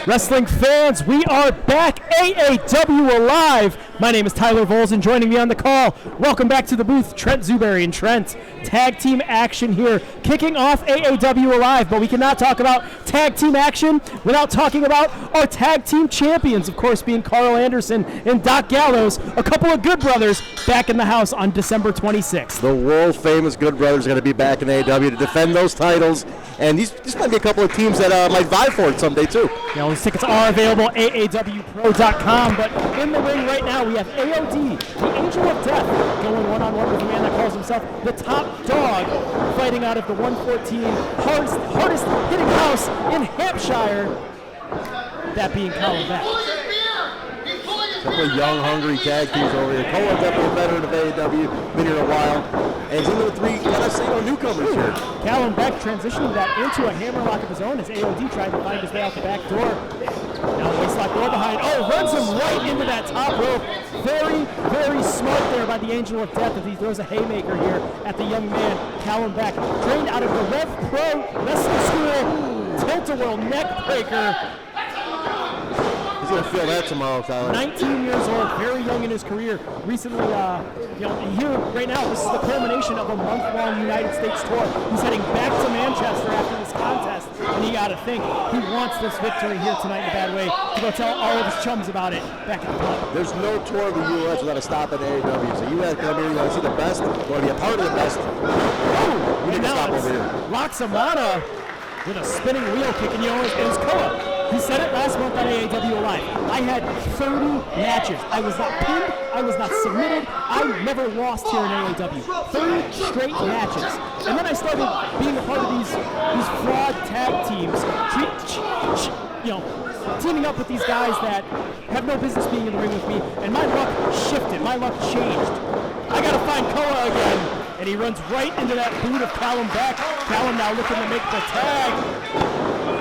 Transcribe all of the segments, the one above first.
Wrestling fans, we are back. AAW Alive. My name is Tyler Voles, and joining me on the call, welcome back to the booth, Trent Zuberry. And Trent, tag team action here, kicking off AAW Alive. But we cannot talk about tag team action without talking about our tag team champions, of course, being Carl Anderson and Doc Gallows, a couple of Good Brothers back in the house on December 26th. The world-famous Good Brothers are going to be back in AAW to defend those titles. And these might be a couple of teams that might vie for it someday, too. You know, those tickets are available at aawpro.com. But in the ring right now, we have AOD, the Angel of Death, going one-on-one with a man that calls himself the Top Dog, fighting out of the 114 hardest hitting house in Hampshire, that being Callum Beck. A couple of young, hungry tag teams over here. Koa definitely a veteran of AAW, been here a while. And he's into the three newcomers here. Callum Beck transitioning that into a hammerlock of his own as AOD tried to find his way out the back door. Now waistlock door behind. Oh, runs him right into that top rope. Very, very smart there by the Angel of Death as he throws a haymaker here at the young man, Callum Beck. Trained out of the Rev Pro Wrestling School. Tilt-a-whirl neck breaker. He's going to feel that tomorrow, Tyler. 19 years old, very young in his career. Recently, here right now, this is the culmination of a month-long United States tour. He's heading back to Manchester after this contest, and you got to think he wants this victory here tonight in a bad way to go tell all of his chums about it back at the club. There's no tour of the U.S. without a stop at AAW. So you guys come here, you want to see the best, you want to be a part of the best. You need to stop over here. Laksamana with a spinning wheel kick, and it was Koa. He said it last month on AAW Live. I had 30 matches. I was not pinned. I was not submitted. I never lost here in AAW. 30 straight matches. And then I started being a part of these fraud tag teams, teaming up with these guys that have no business being in the ring with me. And my luck shifted. My luck changed. I got to find Koa again. And he runs right into that boot of Callum Beck. Callum now looking to make the tag.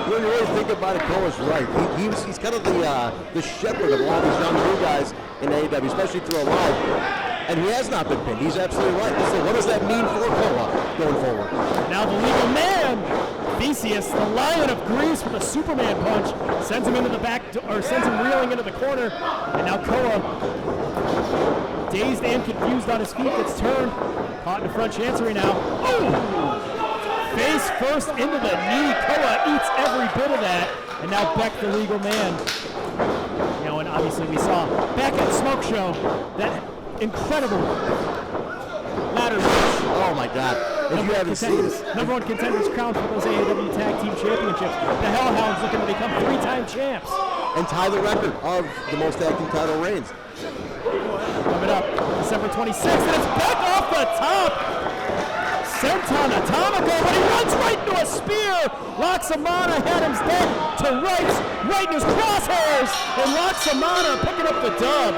When you really think about it, Koa's right. He's kind of the shepherd of a lot of these young new guys in AAW, especially through Alive. And he has not been pinned. He's absolutely right. So what does that mean for Koa going forward? Now the legal man, Theseus, the Lion of Greece with a Superman punch, sends him into the back, or sends him reeling into the corner. And now Koa, dazed and confused on his feet, gets turned. Caught in the front chancery now. Oh! Face first into the knee. Koa eats every bit of that. And now Beck, the legal man. And obviously we saw back at Smoke Show that incredible ladder match. Oh my God. If you haven't seen this. Number one contenders crowned for those AAW Tag Team Championships. The Hellhounds looking to become three-time champs. And tie the record of the most tag team title reigns. Coming up December 26th, and it's Beck off the top. Senton Atomico, but he runs right into a spear. Laksamana had him dead to right in his crosshairs, and Laksamana picking up the dub.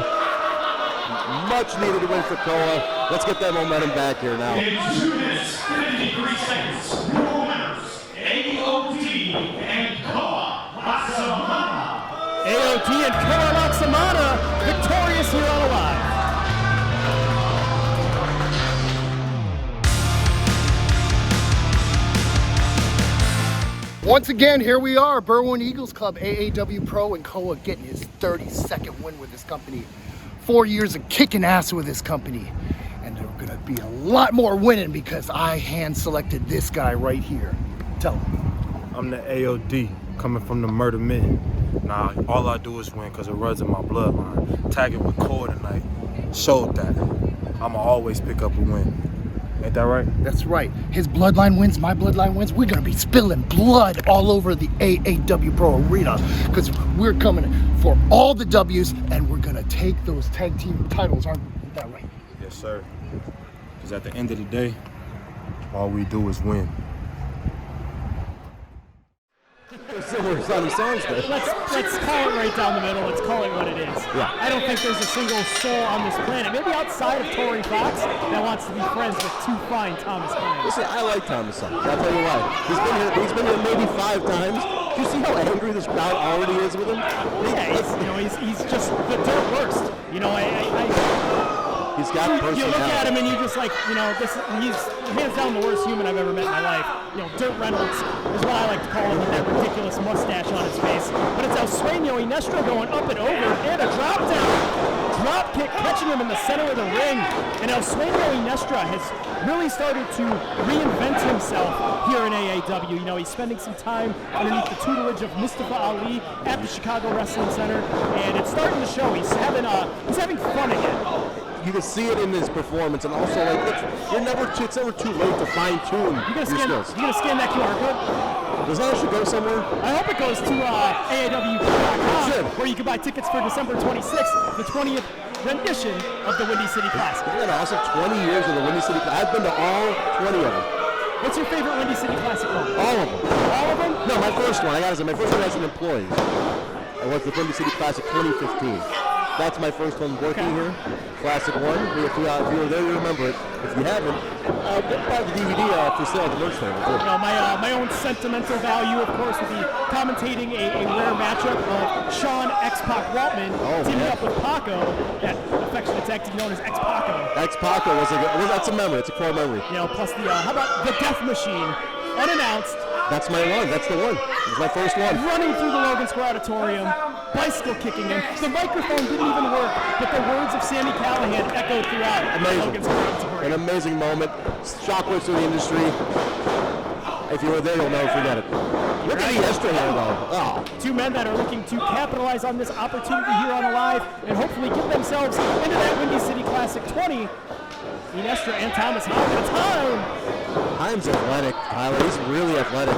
Much needed win for Koa. Let's get that momentum back here now. In 2 minutes, 53 seconds, your winners, AOD and Koa Laksamana. AOD and Koa Laksamana victorious here on Alive. Once again, here we are, Berwyn Eagles Club, AAW Pro, and Koa getting his 32nd win with this company. 4 years of kicking ass with this company. And there are gonna be a lot more winning because I hand-selected this guy right here. Tell him. I'm the AOD, coming from the Murder Men. Nah, all I do is win because it runs in my bloodline. Tagging with Koa tonight showed that. I'ma always pick up a win. Ain't that right? That's right. His bloodline wins, my bloodline wins. We're gonna be spilling blood all over the AAW Pro Arena because we're coming for all the W's and we're gonna take those tag team titles, aren't that right? Yes, sir. Because at the end of the day, all we do is win. Similar songs there. Let's call it right down the middle. Let's call it what it is. Yeah. I don't think there's a single soul on this planet, maybe outside of Tori Fox, that wants to be friends with two fine Thomas Heim. Listen, I like Thomas Heim. I'll tell you why. He's been here maybe 5 times. Do you see how angry this crowd already is with him? Yeah, he's just the dirt worst. He's got You personality. look at him and you just like, he's hands down the worst human I've ever met in my life. Dirt Reynolds is what I like to call him with that ridiculous mustache on his face. But it's El Sueno Inestra going up and over and a drop down. Drop kick catching him in the center of the ring. And El Sueno Inestra has really started to reinvent himself here in AAW. He's spending some time underneath the tutelage of Mustafa Ali at the Chicago Wrestling Center, and it's starting to show. He's having fun again. You can see it in his performance, and also it's never too late to fine tune your skills. You gonna scan that QR code? Does that actually go somewhere? I hope it goes to AAW.com, where you can buy tickets for December 26th, the 20th rendition of the Windy City Classic. Isn't that awesome? 20 years of the Windy City Classic. I've been to all 20 of them. What's your favorite Windy City Classic moment? All of them. All of them? No, my first one. My first one as an employee. I was the Windy City Classic 2015. That's my first one working here. Classic one. If you were there, you remember it. If you haven't, buy the DVD for sale at the merch table. My own sentimental value, of course, would be commentating a rare matchup of Sean X-Pac Waltman teaming up with Paco, that affectionate tag team known as X-Paco. X-Paco that's a memory. It's a core memory. Plus how about the Death Machine, unannounced. That's my one. That's the one. It was my first one. Running through the Logan Square Auditorium, bicycle kicking him. The microphone didn't even work, but the words of Sammy Callahan echoed throughout the Logan Square Auditorium. An amazing moment. Shockwaves to the industry. If you were there, you'll never forget it. Look at Inestra here, though. Oh. Two men that are looking to capitalize on this opportunity here on Alive and hopefully get themselves into that Windy City Classic 20. Inestra and Thomas Heim. It's Heim. Heim's athletic, Tyler. He's really athletic.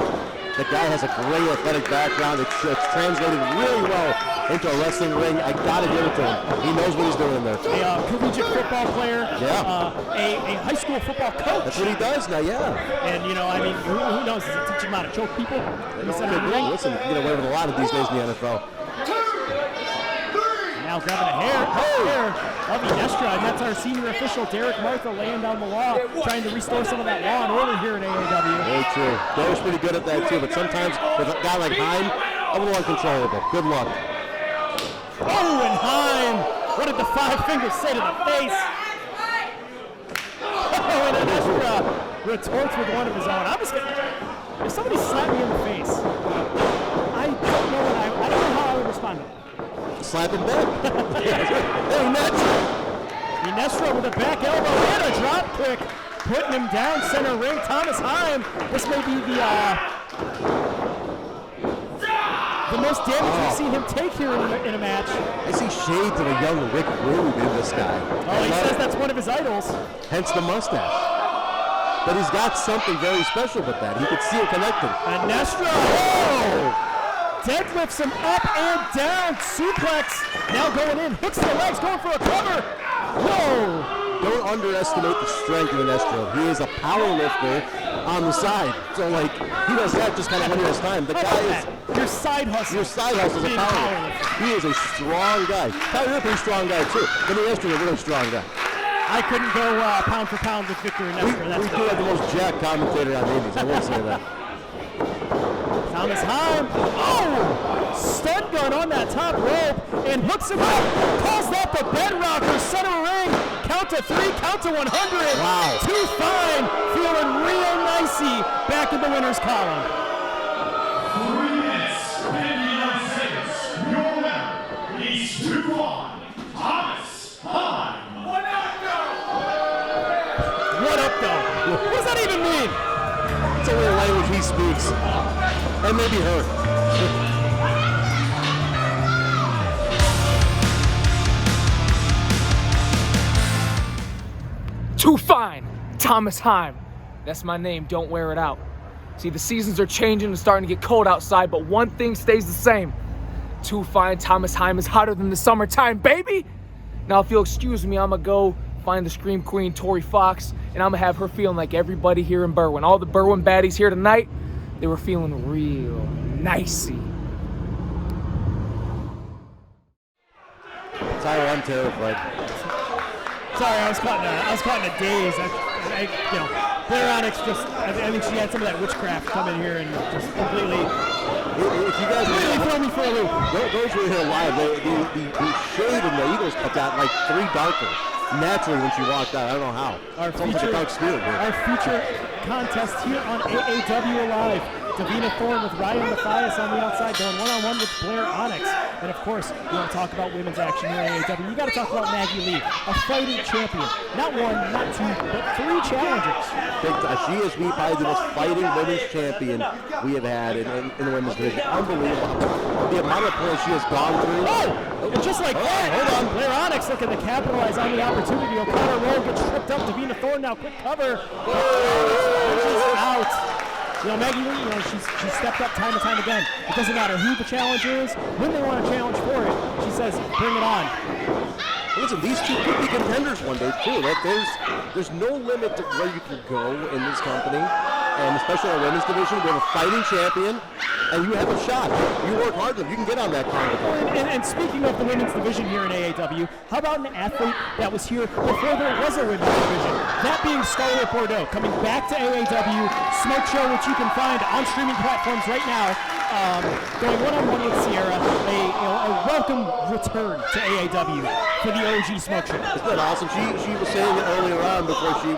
The guy has a great athletic background. It's translated really well into a wrestling ring. I gotta give it to him. He knows what he's doing in there. A collegiate football player. Yeah. A high school football coach. That's what he does now, yeah. And who knows? Does he teach him how to choke people? Listen, you get away with a lot of these days in the NFL. Now grabbing a hair of Inestra, and that's our senior official, Derek Martha, laying down the law, trying to restore some of that law and order here at AAW. Very true. Derek's pretty good at that too, but sometimes with a guy like Heim, a little uncontrollable. Good luck. Oh, and Heim! What did the five fingers say to the face? Oh, and Inestra retorts with one of his own. If somebody slapped me in the face, I don't know how I would respond to it. Slap him back. Hey, Inestra with a back elbow and a drop kick, putting him down center ring. Thomas Heim. This may be the most damage we've seen him take here in a match. I see shades of a young Rick Rude in this guy. Oh, he says that's one of his idols. Hence the mustache. But he's got something very special with that. He could see it connected. Inestra. Oh! Deadlifts him up and down. Suplex. Now going in. Hooks the legs. Going for a cover. Whoa. Don't underestimate the strength of Inestra. He is a power lifter on the side. So, he does that just kind of when he has time. The guy is... Your side hustle. Your side hustle is a power lifter. He is a strong guy. Tyler, you're a pretty strong guy, too. But Inestra is a really strong guy. I couldn't go pound for pound with Victor Inestra. We do have the most jacked commentator on the Indies. I will say that. Thomas Heim, stun gun on that top rope and hooks him up, calls that the bedrocker, center ring, count to 3, count to 100. Wow. Too fine, feeling real nicey back in the winner's column. 3 minutes, 59 seconds. Your winner is 2-1, Thomas Heim. What up, though? What does that even mean? It's only a language he speaks. And maybe her. Too fine, Thomas Heim. That's my name, don't wear it out. See, the seasons are changing and starting to get cold outside, but one thing stays the same. Too fine, Thomas Heim is hotter than the summertime, baby! Now, if you'll excuse me, I'm gonna go find the Scream Queen, Tori Fox, and I'm gonna have her feeling like everybody here in Berwyn. All the Berwyn baddies here tonight, they were feeling real nicey. Tyler, I'm terrified. Sorry, I was caught in a daze. Blair Onyx I think she had some of that witchcraft come in here and just completely If you guys throw me for a loop. those who are here live, the shade in the Eagles got 3 darker naturally when she walked out. I don't know how. It's almost like a dark spirit here. Our feature contest here on AAW Alive. Davina Thorne with Ryan Matthias on the outside going one-on-one with Blair Onyx. And of course, you want to talk about women's action here in AAW. You got to talk about Maggie Lee, a fighting champion. Not one, not two, but 3 challengers. She is probably the most fighting women's champion we have had in the women's division. Unbelievable. The amount of points she has gone through. Oh! And just like that, hold on. Blair Onyx looking to capitalize on the opportunity. O'Connor Rowe gets tripped up. Davina Thorne now quick cover. She's out. You know, Maggie Lee, she's stepped up time and time again. It doesn't matter who the challenger is, when they want to challenge for it, she says, bring it on. Listen, these two could be contenders one day too. There's no limit to where you can go in this company, and especially our women's division. We have a fighting champion, and you have a shot. You work hard, you can get on that kind of thing. And speaking of the women's division here in AAW, how about an athlete that was here before there was a women's division? That being Scarlett Bordeaux, coming back to AAW, Smoke Show, which you can find on streaming platforms right now. Going one-on-one with Sierra, a welcome return to AAW for the OG Smoke Show. Isn't that awesome? She was saying it earlier on before she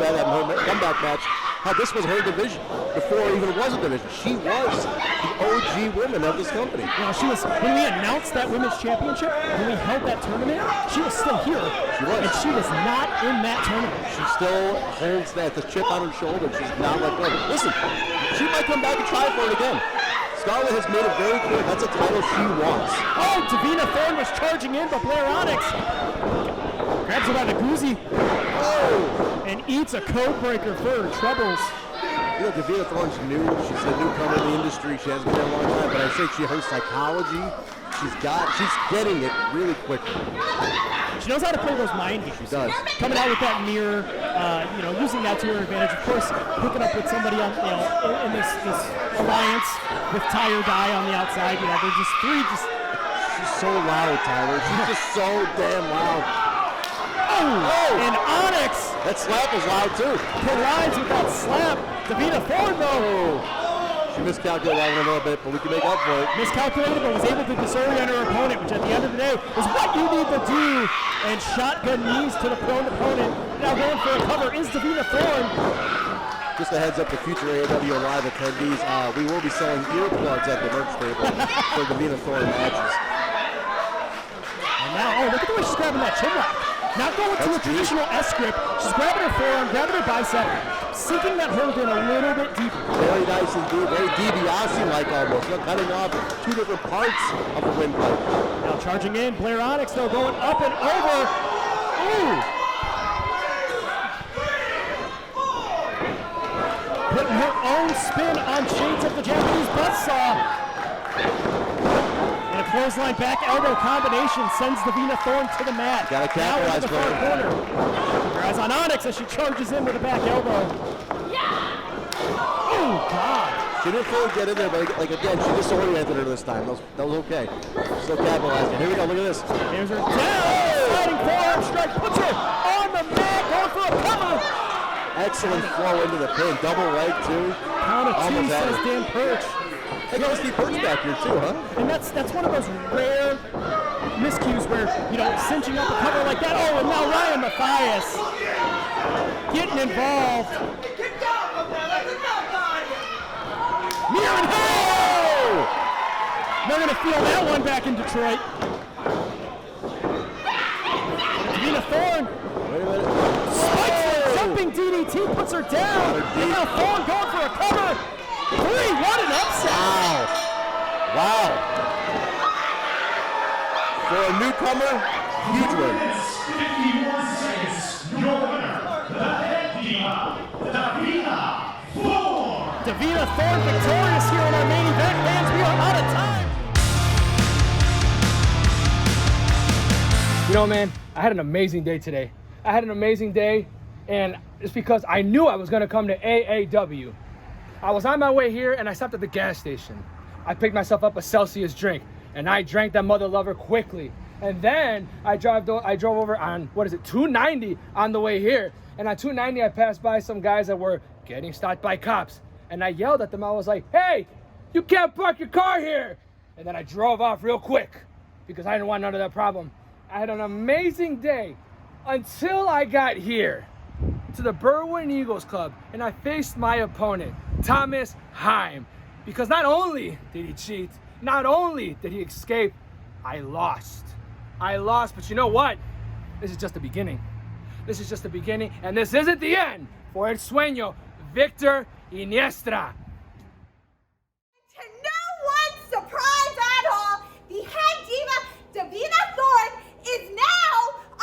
had that comeback match, how this was her division before it even was a division. She was the OG woman of this company. You know, she was, when we announced that women's championship, when we held that tournament, she was still here. She was. And she was not in that tournament. She still holds the chip on her shoulder. She's not let go. Listen, she might come back and try for it again. Scarlett has made it very clear that's a title she wants. Oh, Davina Thorne was charging in, but Blair Onyx grabs her by the goozy. Oh! And eats a code breaker for her troubles. You know, Davina Thorne's new. She's a newcomer in the industry. She hasn't been there a long time, but I think her psychology, she's getting it really quickly. She knows how to play those mind games. She does. Coming out with that mirror, using that to her advantage. Of course, hooking up with somebody on, in this alliance with Tire Dye on the outside. You know, they're just 3 just. She's so loud, Tyler. She's just so damn loud. Oh! And Onyx. That slap was loud too. Collides with that slap. Davina Thorne, though. She miscalculated that one a little bit, but we can make up for it. Miscalculated, but was able to disorient her opponent, which at the end of the day is what you need to do. And shotgun knees to the prone opponent. Now going for a cover is Davina Thorne. Just a heads up to future AAW Live attendees, we will be selling earplugs at the merch table for Davina Thorne matches. And now, look at the way she's grabbing that chin lock. Not going to a traditional S grip. She's grabbing her forearm, grabbing her bicep, sinking that hold in a little bit deeper. Very nice indeed, very DiBiase-like almost. Look, cutting off 2 different parts of the windpipe. Now charging in, Blair Onyx though going up and over. Ooh! Putting her own spin on Shades of the Japanese Buzzsaw. And a clothesline back elbow combination sends Davina Thorne to the mat. Gotta capitalize, now into the far corner. Her eyes on Onyx as she charges in with a back elbow. Oh, God. She didn't fully get in there, but again, she disoriented her this time. That was okay. Still capitalizing. Here we go, look at this. Here's her down. Sliding forearm strike, puts her on the mat, going for a cover. Excellent flow into the pin. Double leg, too. Count of 2, says Dan Perch. Hey, got Steve Perch back here, too, huh? And that's one of those rare miscues where, cinching up a cover like that. Oh, and now Ryan Matthias getting involved. Mirror and ho! They're going to feel that one back in Detroit. Davina Thorne. Wait a minute. Spikes the jumping DDT, puts her down. And now Thorne going for a cover. 3, what an upset. Wow. For a newcomer, huge win. 51 seconds, your winner, the head diva, Davina Thorne. Davina Thorne victorious here in our main event. Fans, we are out of time. You know, man, I had an amazing day today. I had an amazing day, and it's because I knew I was going to come to AAW. I was on my way here, and I stopped at the gas station. I picked myself up a Celsius drink, and I drank that mother lover quickly. And then I drove over on, 290 on the way here. And on 290, I passed by some guys that were getting stopped by cops. And I yelled at them. I was like, hey, you can't park your car here. And then I drove off real quick because I didn't want none of that problem. I had an amazing day. Until I got here to the Berwyn Eagles Club and I faced my opponent, Thomas Heim. Because not only did he cheat, not only did he escape, I lost. I lost, but you know what? This is just the beginning. This is just the beginning, and this isn't the end for El Sueno, Victor Inestra. To no one's surprise at all, the head diva, Davina Thorne, is now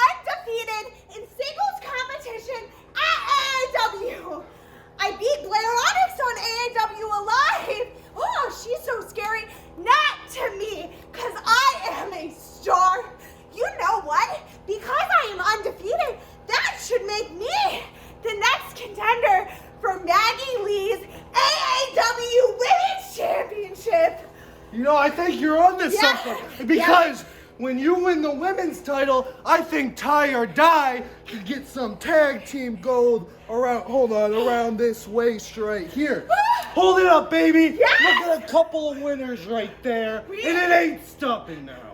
undefeated in singles competition at AAW. I beat Blair Onyx on AAW ALIVE. Oh, she's so scary. Not to me, because I am a star. You know what? Because I am undefeated, that should make me the next contender for Maggie Lee's AAW Women's Championship. You know, I think you're onto Yeah. something. Because when you win the women's title, I think Ty or Die should get some tag team gold around this waist right here. Hold it up, baby. Yes. Look at a couple of winners right there. Really? And it ain't stopping now.